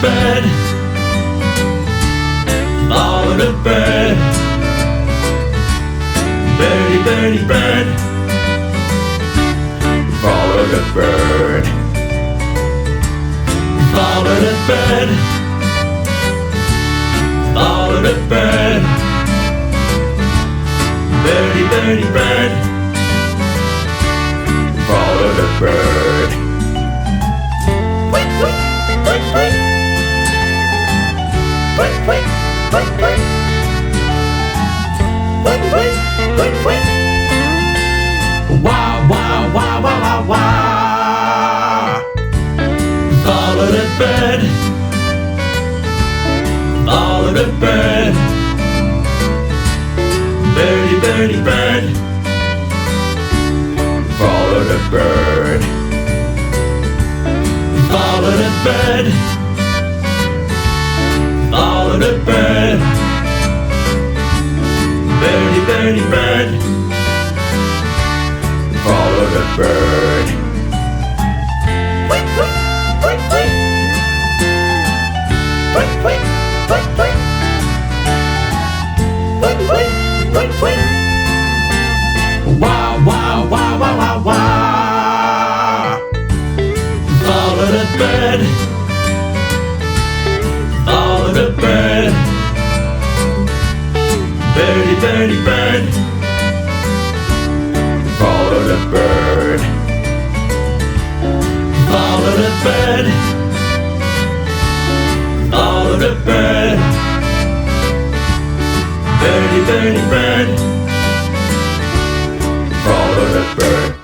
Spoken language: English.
bed. Follow the bird. Birdie, birdie, bird. Follow the bird. Follow the bird. Follow the bird. Birdie, birdie, bird. Follow the bird. Tweet, tweet, tweet, tweet. Tweet, tweet, tweet, tweet. Tweet, tweet, tweet, tweet. Wow, wow, wow, wow, wow, wow. Follow the bird. Follow the bird. Birdie, birdie, bird. Follow the bird. Follow the bird. Follow the bird. Birdie, birdie, bird. Follow the bird. Tweet, tweet, tweet, tweet. Tweet, tweet, tweet, tweet. Tweet, tweet, tweet, tweet. Wow, wow, wow, wow, wow, wow. Follow the bird. Follow the bird. Birdie, birdie, bird. Follow the bird. Follow the bird. Follow the bird. Birdie, birdie, bird. Follow the bird.